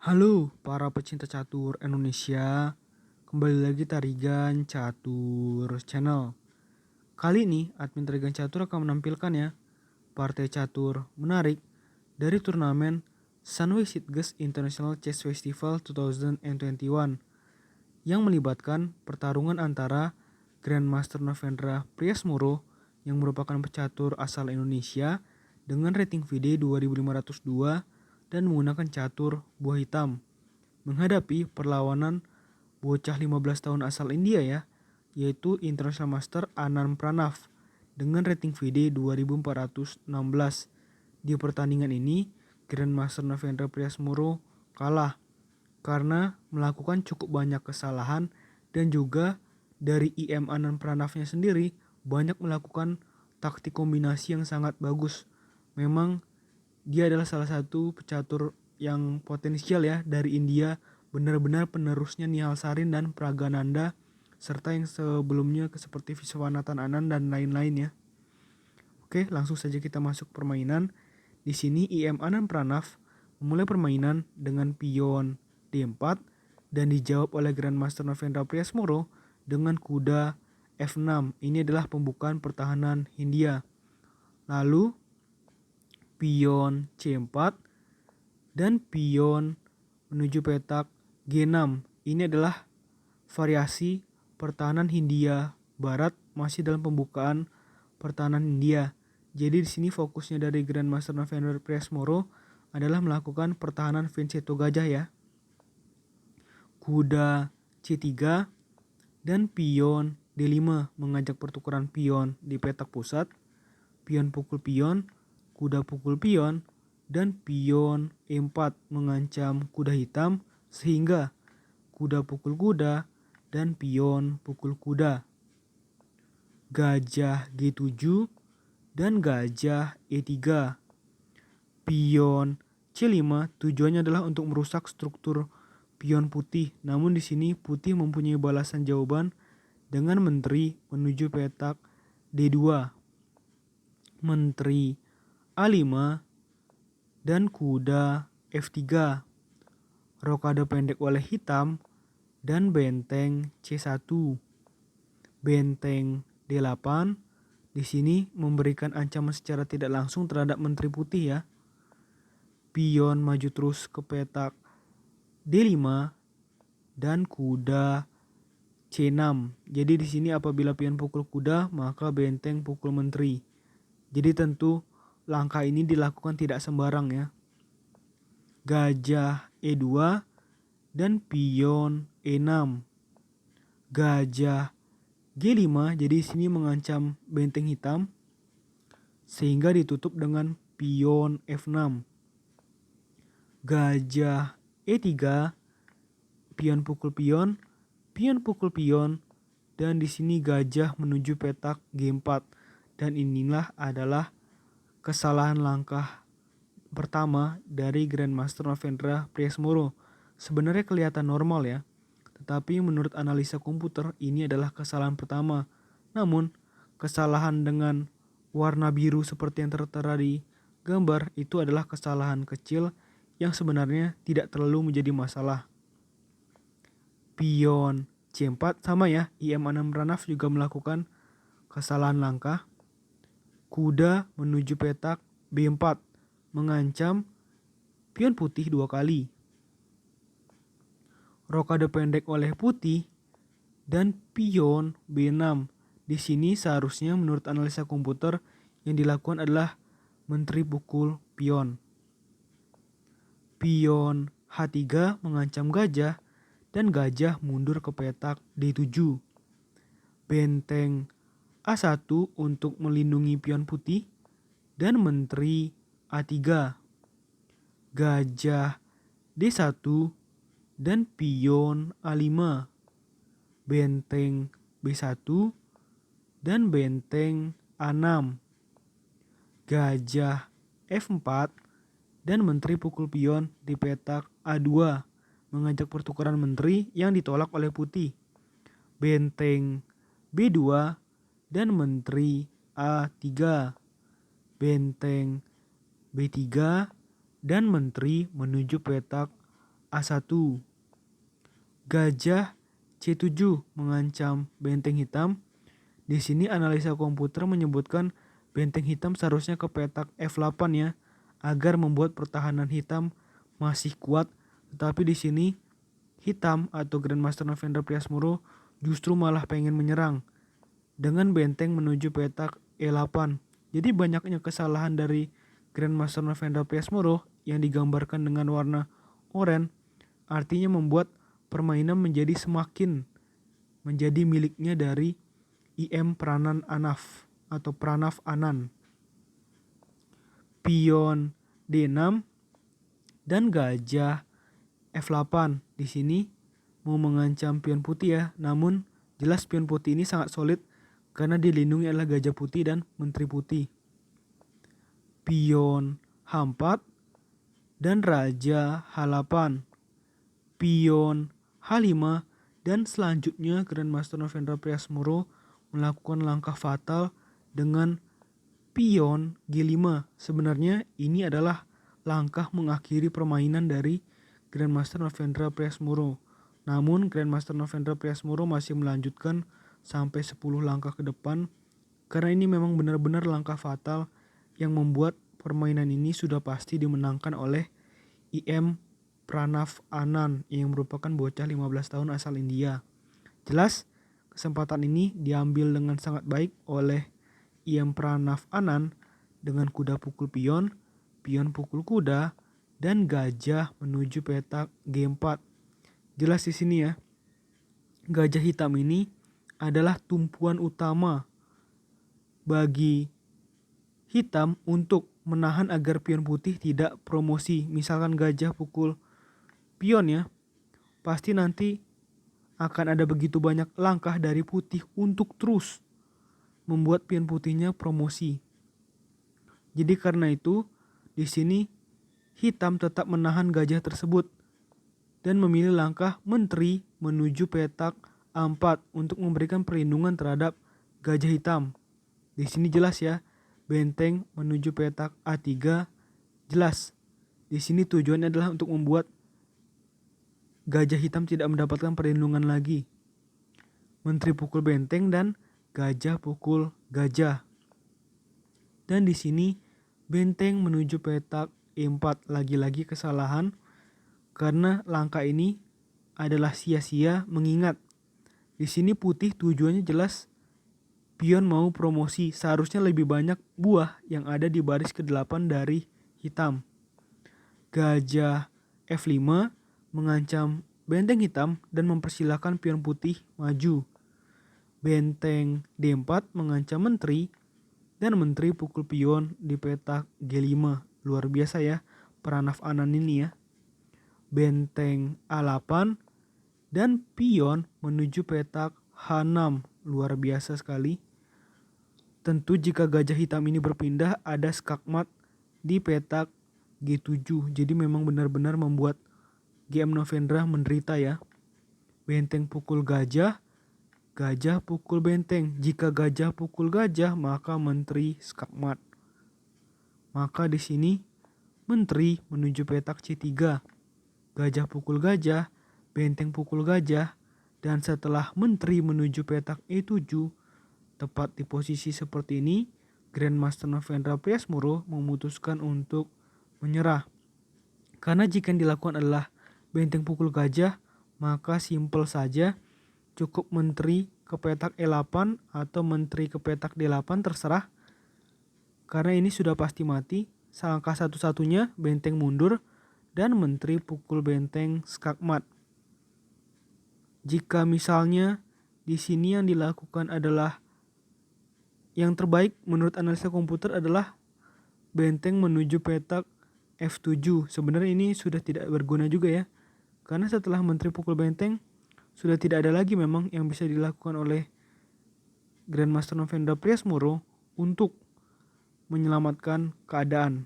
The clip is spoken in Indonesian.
Halo para pecinta catur Indonesia, kembali lagi Tarigan Catur Channel. Kali ini admin Tarigan Catur akan menampilkan ya partai catur menarik dari turnamen Sunway Sitges International Chess Festival 2021 yang melibatkan pertarungan antara Grandmaster Novendra Priasmoro yang merupakan pecatur asal Indonesia dengan rating VD 2502 dan menggunakan catur buah hitam menghadapi perlawanan bocah 15 tahun asal India ya, yaitu International Master Anand Pranav dengan rating VD 2416. Di pertandingan ini, Grandmaster Novendra Priasmoro kalah karena melakukan cukup banyak kesalahan dan juga dari IM Anand Pranavnya sendiri banyak melakukan taktik kombinasi yang sangat bagus. Memang dia adalah salah satu pecatur yang potensial ya dari India, benar-benar penerusnya Nihal Sarin dan Pragananda serta yang sebelumnya seperti Viswanathan Anand dan lain-lain ya. Oke, langsung saja kita masuk permainan. Di sini IM Anand Pranav memulai permainan dengan pion D4 dan dijawab oleh Grandmaster Novendra Priasmoro dengan kuda F6. Ini adalah pembukaan pertahanan Hindia. Lalu pion C4 dan pion menuju petak G6. Ini adalah variasi pertahanan Hindia Barat masih dalam pembukaan pertahanan India. Jadi di sini fokusnya dari Grandmaster Novendra Priasmoro adalah melakukan pertahanan Vincenzo Gajah ya. Kuda C3 dan pion D5 mengajak pertukaran pion di petak pusat. Pion pukul pion, kuda pukul pion, dan pion E4 mengancam kuda hitam sehingga kuda pukul kuda dan pion pukul kuda. Gajah G7 dan gajah E3. Pion C5 tujuannya adalah untuk merusak struktur pion putih. Namun di sini putih mempunyai balasan jawaban dengan menteri menuju petak D2. Menteri A5 dan kuda F3. Rokade pendek oleh hitam dan benteng C1. Benteng D8 di sini memberikan ancaman secara tidak langsung terhadap menteri putih ya. Pion maju terus ke petak D5 dan kuda C6. Jadi di sini apabila pion pukul kuda maka benteng pukul menteri. Jadi tentu langkah ini dilakukan tidak sembarang ya. Gajah E2 dan pion E6. Gajah G5 jadi sini mengancam benteng hitam sehingga ditutup dengan pion F6. Gajah E3, pion pukul pion, pion pukul pion, dan di sini gajah menuju petak G4. Dan inilah adalah kesalahan langkah pertama dari Grandmaster Novendra Priasmoro. Sebenarnya kelihatan normal ya, tetapi menurut analisa komputer ini adalah kesalahan pertama. Namun kesalahan dengan warna biru seperti yang tertera di gambar itu adalah kesalahan kecil yang sebenarnya tidak terlalu menjadi masalah. Pion C4 sama ya, IM Anand Pranav juga melakukan kesalahan langkah. Kuda menuju petak B4 mengancam pion putih 2 kali. Rokade pendek oleh putih dan pion B6. Di sini seharusnya menurut analisa komputer yang dilakukan adalah menteri pukul pion. Pion H3 mengancam gajah dan gajah mundur ke petak D7. Benteng A1 untuk melindungi pion putih dan menteri A3. Gajah D1 dan pion A5. Benteng B1 dan benteng A6. Gajah F4 dan menteri pukul pion di petak A2 mengajak pertukaran menteri yang ditolak oleh putih. Benteng B2 dan menteri A3. Benteng B3 dan menteri menuju petak A1. Gajah C7 mengancam benteng hitam. Di sini analisa komputer menyebutkan benteng hitam seharusnya ke petak F8 ya, agar membuat pertahanan hitam masih kuat. Tetapi di sini hitam atau Grandmaster Novendra Priasmoro justru malah pengen menyerang dengan benteng menuju petak E8. Jadi banyaknya kesalahan dari Grandmaster Novendra Priasmoro yang digambarkan dengan warna oranye artinya membuat permainan menjadi semakin menjadi miliknya dari IM Pranan Anaf atau Pranav Anan. Pion D6 dan gajah F8 di sini mau mengancam pion putih ya. Namun jelas pion putih ini sangat solid karena dilindungi oleh gajah putih dan menteri putih. Pion H4 dan raja H8. Pion H5 dan selanjutnya Grandmaster Novendra Priasmoro melakukan langkah fatal dengan pion G5. Sebenarnya ini adalah langkah mengakhiri permainan dari Grandmaster Novendra Priasmoro. Namun Grandmaster Novendra Priasmoro masih melanjutkan sampai 10 langkah ke depan karena ini memang benar-benar langkah fatal yang membuat permainan ini sudah pasti dimenangkan oleh IM Pranav Anan yang merupakan bocah 15 tahun asal India. Jelas kesempatan ini diambil dengan sangat baik oleh IM Pranav Anan dengan kuda pukul pion, pion pukul kuda, dan gajah menuju petak G4. Jelas di sini ya, gajah hitam ini adalah tumpuan utama bagi hitam untuk menahan agar pion putih tidak promosi. Misalkan gajah pukul pion ya, pasti nanti akan ada begitu banyak langkah dari putih untuk terus membuat pion putihnya promosi. Jadi karena itu di sini hitam tetap menahan gajah tersebut dan memilih langkah menteri menuju petak A4 untuk memberikan perlindungan terhadap gajah hitam. Di sini jelas ya, benteng menuju petak A3 jelas. Di sini tujuannya adalah untuk membuat gajah hitam tidak mendapatkan perlindungan lagi. Menteri pukul benteng dan gajah pukul gajah. Dan di sini benteng menuju petak E4, lagi-lagi kesalahan karena langkah ini adalah sia-sia mengingat di sini putih tujuannya jelas pion mau promosi, seharusnya lebih banyak buah yang ada di baris ke-8 dari hitam. Gajah F5 mengancam benteng hitam dan mempersilahkan pion putih maju. Benteng D4 mengancam menteri dan menteri pukul pion di petak G5. Luar biasa ya Pranav Anan ini ya. Benteng A8 dan pion menuju petak H6. Luar biasa sekali. Tentu jika gajah hitam ini berpindah ada skakmat di petak G7. Jadi memang benar-benar membuat GM Novendra menderita ya. Benteng pukul gajah, gajah pukul benteng. Jika gajah pukul gajah maka menteri skakmat. Maka di sini menteri menuju petak C3. Gajah pukul gajah, benteng pukul gajah, dan setelah menteri menuju petak E7, tepat di posisi seperti ini, Grandmaster Novendra Priasmoro memutuskan untuk menyerah. Karena jika yang dilakukan adalah benteng pukul gajah, maka simpel saja cukup menteri ke petak E8 atau menteri ke petak D8 terserah. Karena ini sudah pasti mati, langkah satu-satunya benteng mundur dan menteri pukul benteng skakmat. Jika misalnya di sini yang dilakukan adalah yang terbaik menurut analisa komputer adalah benteng menuju petak F7. Sebenarnya ini sudah tidak berguna juga ya. Karena setelah menteri pukul benteng sudah tidak ada lagi memang yang bisa dilakukan oleh Grandmaster Novendra Priasmoro untuk menyelamatkan keadaan.